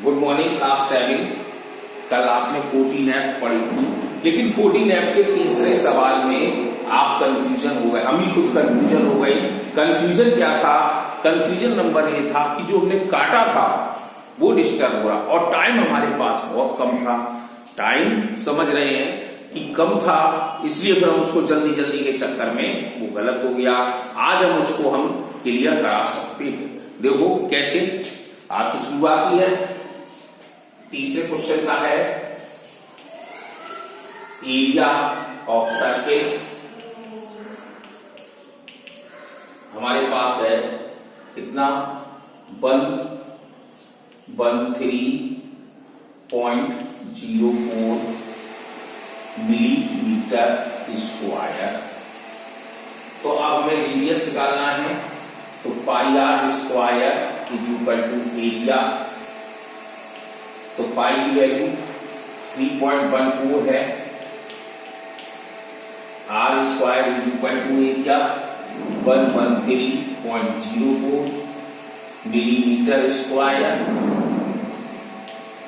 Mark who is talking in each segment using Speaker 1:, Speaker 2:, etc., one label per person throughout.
Speaker 1: Good morning class 7। कल आपने 14F पढ़ी थी, लेकिन 14F के तीसरे सवाल में आप कंफ्यूजन हो गए, हम ही खुद कंफ्यूजन हो गए। कंफ्यूजन क्या था? कंफ्यूजन नंबर ये था कि जो हमने काटा था वो डिस्टर्ब हो रहा और टाइम हमारे पास बहुत कम था। टाइम समझ रहे हैं कि कम था, इसलिए फिर हम उसको जल्दी जल्दी के चक्कर में वो गलत हो गया। आज हम उसको हम क्लियर करा सकते हैं। देखो कैसे। आज तो शुरुआत ही है। तीसरे क्वेश्चन का है एरिया ऑफ सर्किल। हमारे पास है कितना? 113.04 मिलीमीटर स्क्वायर। तो अब हमें रेडियस निकालना है, तो pi r square is equal to area. तो पाई की वैल्यू 3.14 है, r square is equal to area 113.04 millimetre square.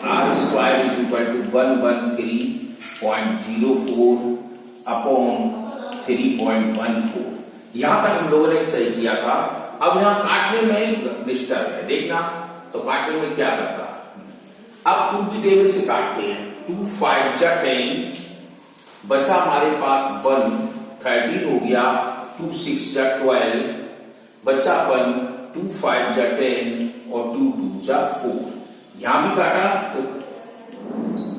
Speaker 1: R square is equal to 113.04 upon 3.14। यहां तक हम लोगों ने सही किया था। अब यहां काटने में डिस्टर्ब है, देखना। तो काटने में क्या करता? अब 2 की टेबल से काटते हैं। 2 5 जा 10, बचा हमारे पास 1 13 हो गया, 2 6 जा 12, बचा 1 2 5 जा 10 और 2 2 जा 4। यहां भी काटा तो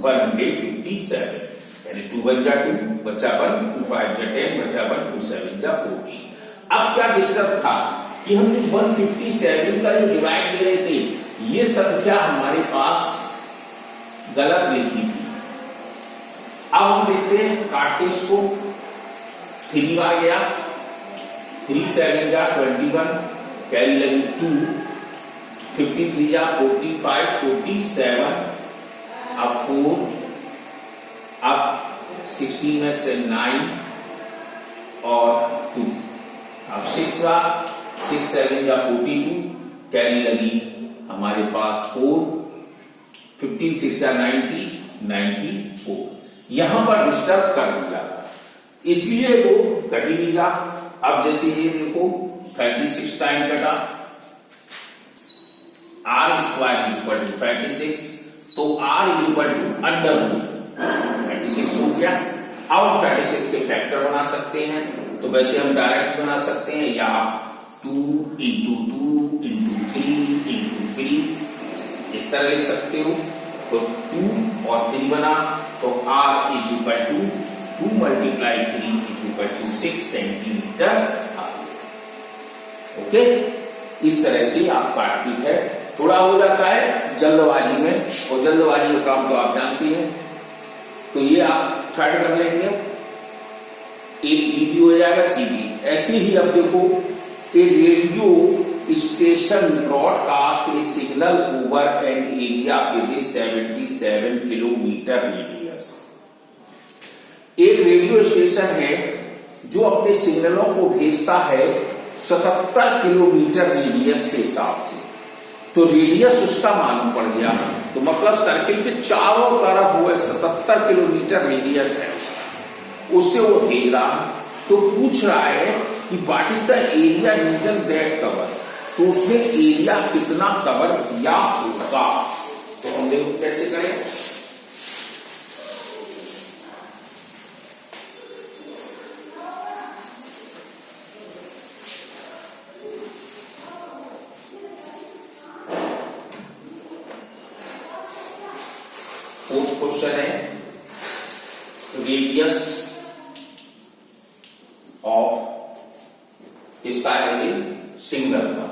Speaker 1: 157, यानी 2 1 जा 2, बचा 1 2 5 जा 10, बचा 1 2 7 जा 14। अब क्या डिस्टर्ब था कि हम 157 का जो डिवाइड दे रहे थे, ये संख्या हमारे पास गलत लिखी थी। अब हम देखते हैं, काटते इसको। 3 बार गया, 3 7 जा 21, कैरी लगी 2, 53 जा 45 47, अब 4, अब 16 में से 9 और 2, अब 6 बार 6 7 जा 42, कैरी लगी हमारे पास 4, 15 6 जा 90 94। यहां पर डिस्टर्ब कर दिया, इसलिए वो घट ही नहीं रहा। अब जैसे ये देखो 36 टाइम कटा, R square is equal to 36, तो R is equal to under root 36 हो गया। अब हम 36 के फैक्टर बना सकते हैं, तो वैसे हम डायरेक्ट बना सकते हैं, या 2 इंटू 2 इंटू 3 इंटू 3 इस तरह लिख सकते हो। तो 2 और 3 बना, तो r is equal to 2 multiply 3 is equal to 6 centimetre. Okay, इस तरह से आप काटपीट है। थोड़ा हो जाता है जल्दबाजी में, और जल्दबाजी का काम तो आप जानती हैं। तो ये आप थर्ड कर लेंगे, एक बीपी हो जाएगा सीबी। ऐसे ही अब देखो, a radio station broadcast a signal over an area with 77 kilometre radius. एक रेडियो स्टेशन है जो अपने सिग्नलों को भेजता है 77 किलोमीटर रेडियस के हिसाब से। तो रेडियस उसका मालूम पड़ गया, तो मतलब सर्किल के चारों तरफ वो 77 किलोमीटर रेडियस है, उससे वो भेज रहा। तो पूछ रहा है कि what is the area region that cover, तो उसने एरिया कितना कवर किया होगा। तो हम देखो कैसे करें। फोर्थ क्वेश्चन है रेडियस ऑफ किसका है? ये सिग्नल का।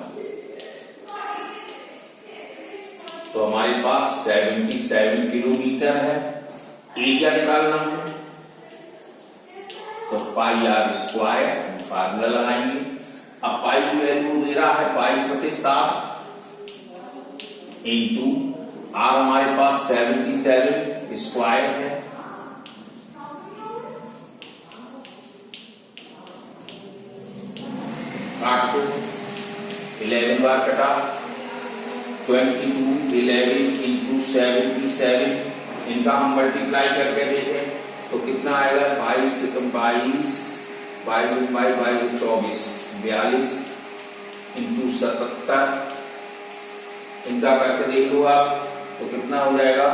Speaker 1: तो हमारे पास 77 किलोमीटर है, एरिया निकालना है, तो पाई आर स्क्वायर फार्मूला लगाएंगे। अब पाई की वैल्यू दे रहा है 22/7 इंटू आर हमारे पास 77 स्क्वायर है, काट को 11 बार कटा, 22 11 इंटू 277, इनका हम मल्टीप्लाई करके देखें तो कितना आएगा, 22 24, 42 इंटू 77, इनका करके देख लो आप तो कितना हो जाएगा,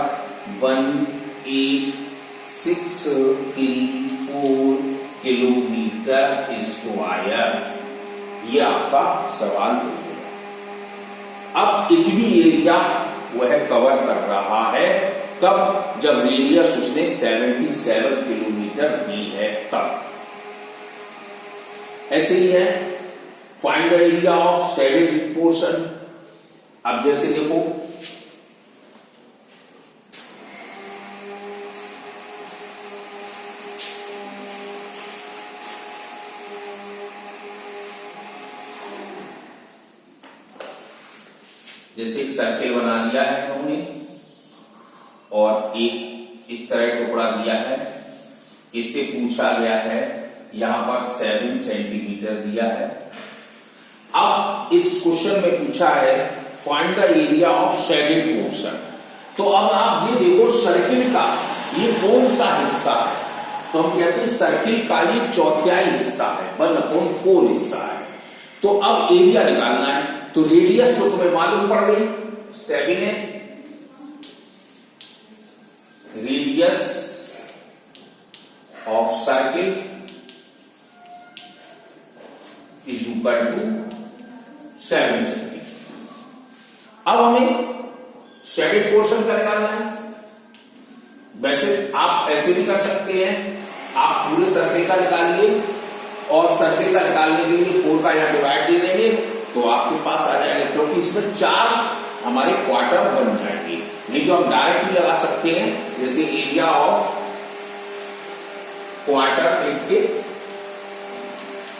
Speaker 1: 18634 किलोमीटर स्क्वायर। ये आपका सवाल हो गया। अब इतनी एरिया वह कवर कर रहा है, कब, जब रेडियस उसने 77 किलोमीटर दी है तब। ऐसे ही है, find the area of shaded portion. अब जैसे देखो, जैसे एक सर्किल बना दिया है उन्होंने और एक इस तरह टुकड़ा दिया है, इससे पूछा गया है, यहां पर 7 सेंटीमीटर दिया है। अब इस क्वेश्चन में पूछा है find the area of shaded portion. तो अब आप ये देखो सर्किल का ये कौन सा हिस्सा है, तो हम कहते हैं सर्किल का ये चौथाई हिस्सा है, 1/4 हिस्सा है। तो अब एरिया निकालना है, तो रेडियस तो तुम्हें मालूम पड़ गई 7 है, radius of circle is equal to 7 centimetre. अब हमें शेडेड पोर्शन का निकालना है। वैसे आप ऐसे भी कर सकते हैं, आप पूरे सर्किल का निकालिए और सर्किल का निकालने के लिए 4 का यहां डिवाइड दे देंगे तो आपके पास आ जाएगा, क्योंकि इसमें 4 हमारे क्वार्टर बन जाएंगे। नहीं तो हम डायरेक्टली लगा सकते हैं, जैसे एरिया ऑफ क्वार्टर लिख के,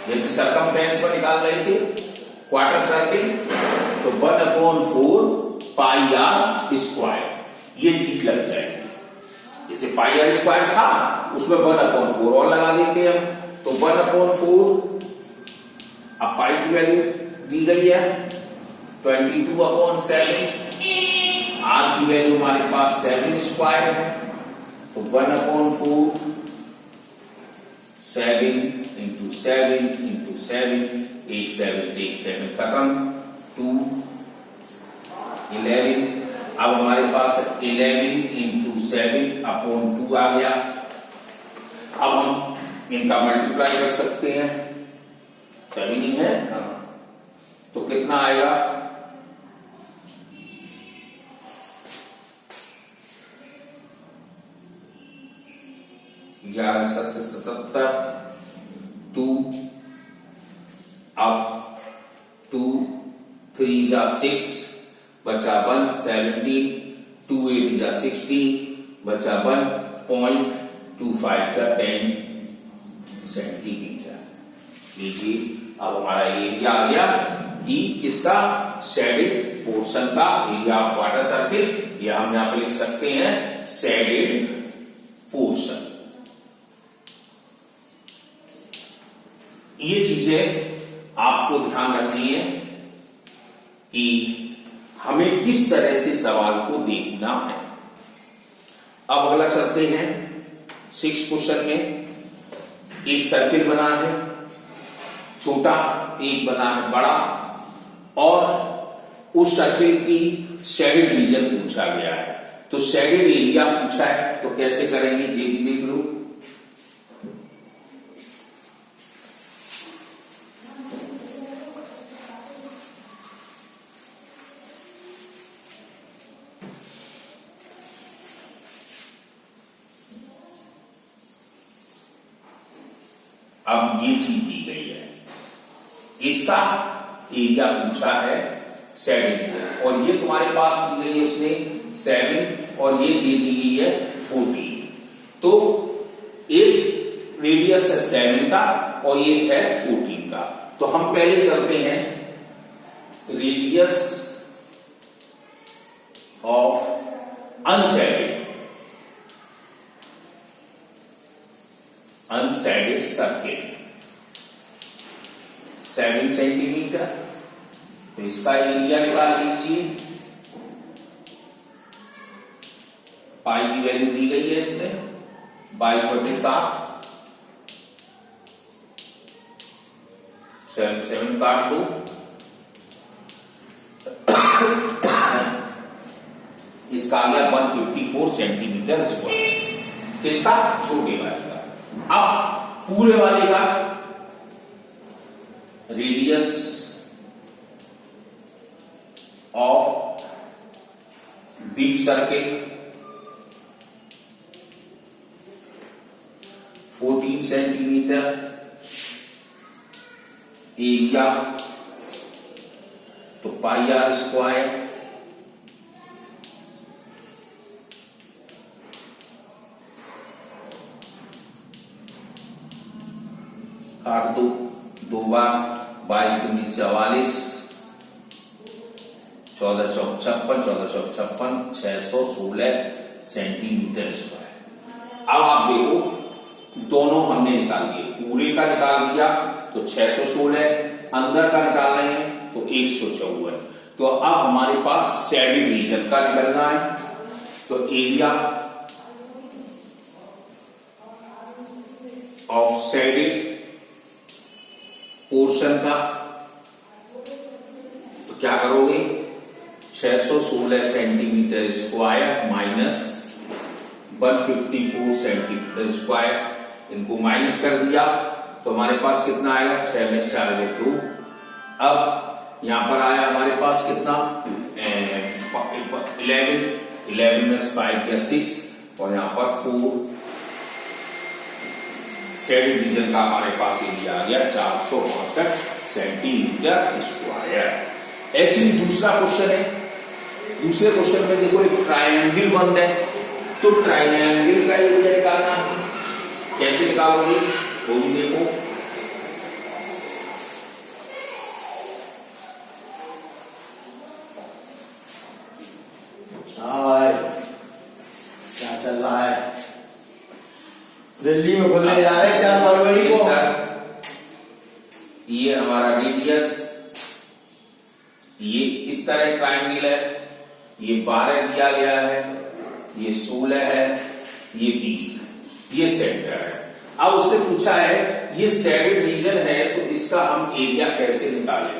Speaker 1: जैसे सरकमफ्रेंस पर निकाल रहे थे क्वार्टर सर्किल, तो 1/4 पाई आर स्क्वायर, ये चीज लग जाएगी। जैसे पाई आर स्क्वायर था उसमें 1/4 और लगा देते हैं हम, तो 1/4, अब पाई की वैल्यू दी गई है 22/7, आर की वैल्यू हमारे पास 7 स्क्वायर है, तो 1/4 7 इंटू 7 इंटू 7, 8 7 से 8 7 खत्म, 2 11। अब हमारे पास 11 इंटू 7/2 आ गया। अब हम इनका मल्टीप्लाई कर सकते हैं, 7 ही है, तो कितना आएगा, 11 7 77, 2, अब 2 3 जा 6, बचा 1 17, 2 8 जा 16, बचा 1.25 जा 10 सेंटीमीटर। लीजिए अब हमारा एरिया आ गया कि किसका, शेडेड पोर्शन का एरिया ऑफ वाटर सर्किल। यह हम यहां पर लिख सकते हैं शेडेड पोर्शन। ये चीजें आपको ध्यान रखनी है कि हमें किस तरह से सवाल को देखना है। अब अगला चलते हैं 6 क्वेश्चन में। एक सर्किल बना है छोटा, एक बना है बड़ा, और उस सर्किल की शेडेड रीजन पूछा गया है। तो शेडेड एरिया पूछा है, तो कैसे करेंगे ये भी देख लो। अब ये चीज दी गई है, इसका एरिया पूछा है 7, और ये तुम्हारे पास दी गई है उसने 7, और ये दे दी गई है 14। तो एक रेडियस है 7 का और ये है 14 का। तो हम पहले चलते हैं radius of unshielded circle 7 centimetre. तो इसका एरिया निकाल लीजिए, पाई की वैल्यू दी गई है इसमें 22/7, 7 काट दो, इसका आ गया 154 सेंटीमीटर स्क्वायर, किसका? छोटे वाले का। अब पूरे वाले का radius of big circle 14 centimetre, area तो पाई आर स्क्वायर, काट दो, 2 बार, 22 दूनी 44, 14 चौक 56, 14 चौक 56, 616 सेंटीमीटर स्क्वायर। अब आप देखो दोनों हमने निकाल दिए, पूरे का निकाल दिया तो 616, अंदर का निकाल रहे हैं तो 154। तो अब हमारे पास शेडेड रीजन का निकलना है, तो एरिया ऑफ शेडेड पोर्शन का, तो क्या करोगे? 616 centimetre square minus 154 centimetre square, इनको माइनस कर दिया तो हमारे पास कितना आएगा? 6 में 4 2। अब यहां पर आया हमारे पास कितना? 11 में 5 या 6, और यहां पर 4। शेडेड रीजन का हमारे पास एरिया आ गया 462 सेंटीमीटर स्क्वायर। ऐसे ही दूसरा क्वेश्चन है, दूसरे क्वेश्चन में देखो एक ट्रायंगल बंद है, तो ट्रायंगल का एरिया निकालना है, कैसे निकालोगे वो भी देखो।
Speaker 2: हाँ भाई, क्या चल रहा है? दिल्ली में खुलने जा रहे हैं 4 फरवरी को।
Speaker 1: ये हमारा रेडियस, ये इस तरह ट्रायंगल है, ये 12 दिया गया है, ये 16 है, ये 20 है, ये सेंटर है। अब उससे पूछा है ये शेडेड रीजन है तो इसका हम एरिया कैसे निकालें?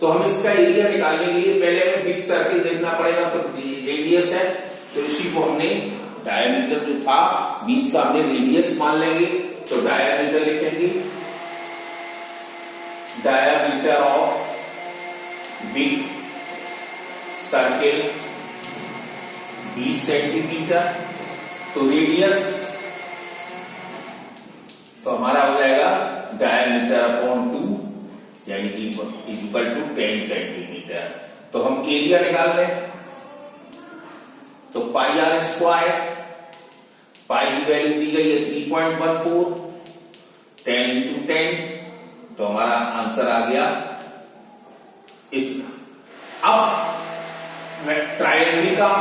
Speaker 1: तो हम इसका एरिया निकालने के लिए पहले हमें बिग सर्किल देखना पड़ेगा, तो रेडियस है तो इसी को हमने डायमीटर जो था 20 का हमने रेडियस मान लेंगे, तो डायमीटर लिखेंगे, diameter of big circle 20 centimetre, तो रेडियस तो हमारा हो जाएगा डायमीटर अपॉन 2 यानी कि इज इक्वल टू 10 सेंटीमीटर। तो हम एरिया निकाल रहे हैं, तो पाई आर स्क्वायर, पाई की वैल्यू दी गई है 3.14, 10 इंटू 10, तो हमारा आंसर आ गया इतना। अब ट्रायंगल का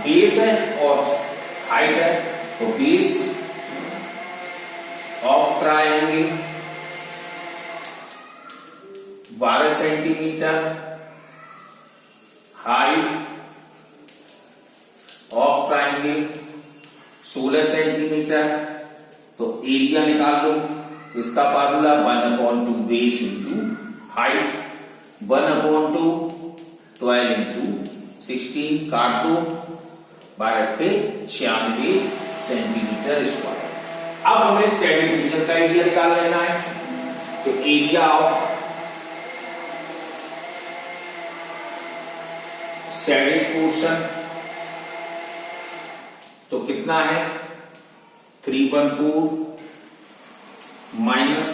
Speaker 1: बेस है और हाइट है, तो base of triangle 12 centimetre, height of triangle 16 centimetre, तो एरिया निकाल लो, इसका formula 1/2 base into height, 1/2 12 into 16, काट दो, 12 पे 96 सेंटीमीटर स्क्वायर। अब हमें शेडेड रीजन का एरिया निकाल लेना है, तो एरिया ऑफ शेडेड पोर्शन तो कितना है? 314 माइनस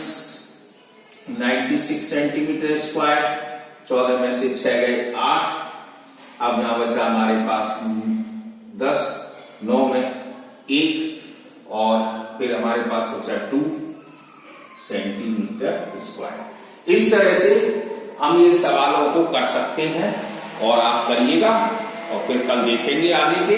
Speaker 1: 96 सेंटीमीटर स्क्वायर, 14 में से 6 गए 8, अब यहां बचा हमारे पास 10, 9 में 1, और फिर हमारे पास बचा 2 सेंटीमीटर स्क्वायर। इस तरह से हम ये सवालों को कर सकते हैं, और आप करिएगा और फिर कल देखेंगे आगे के